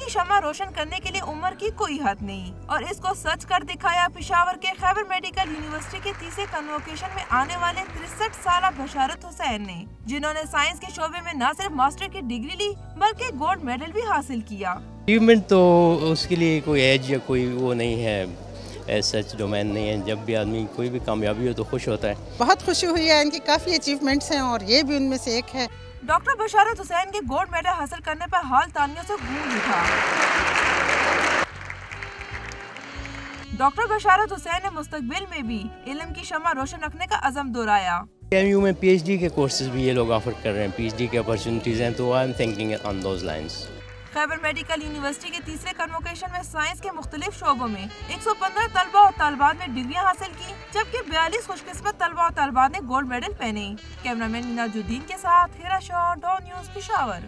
کی شمع روشن کرنے کے لیے عمر کی کوئی حد نہیں، اور اس کو سچ کر دکھایا پشاور کے خیبر میڈیکل یونیورسٹی کے تیسرے کنووکیشن میں آنے والے 63 سالہ بشارت حسین نے، جنہوں نے سائنس کے شعبے میں نہ صرف ماسٹر کی ڈگری لی بلکہ گولڈ میڈل بھی حاصل کیا۔ اچیومنٹ تو اس کے لیے کوئی ایج یا کوئی وہ نہیں ہے، سچ ڈومین نہیں ہے۔ جب بھی آدمی کوئی بھی کامیابی ہو تو خوش ہوتا ہے۔ بہت خوشی ہوئی ہے، ان کی کافی اچیومنٹس ہیں اور یہ بھی ان میں سے ایک ہے۔ ڈاکٹر بشارت حسین کے گولڈ میڈل حاصل کرنے پر ہال تالیوں سے گونج اٹھا۔ ڈاکٹر بشارت حسین نے مستقبل میں بھی علم کی شمع روشن رکھنے کا عزم دہرایا۔ ایم یو میں پی ایچ ڈی کے کورسز بھی یہ لوگ آفر کر رہے ہیں، پی ایچ ڈی کے اپرچونیٹیز ہیں، تو I am thinking on those lines. Khyber medical university کے تیسرے کنووکیشن میں سائنس کے مختلف شعبوں میں 115 طلبہ اور طالبات نے ڈگریاں حاصل کی، جبکہ 42 خوش قسمت طلبہ اور طالبات نے گولڈ میڈل پہنے۔ کیمرہ مین مناج الدین کے ساتھ ہیرا شاہ، ڈو نیوز پشاور۔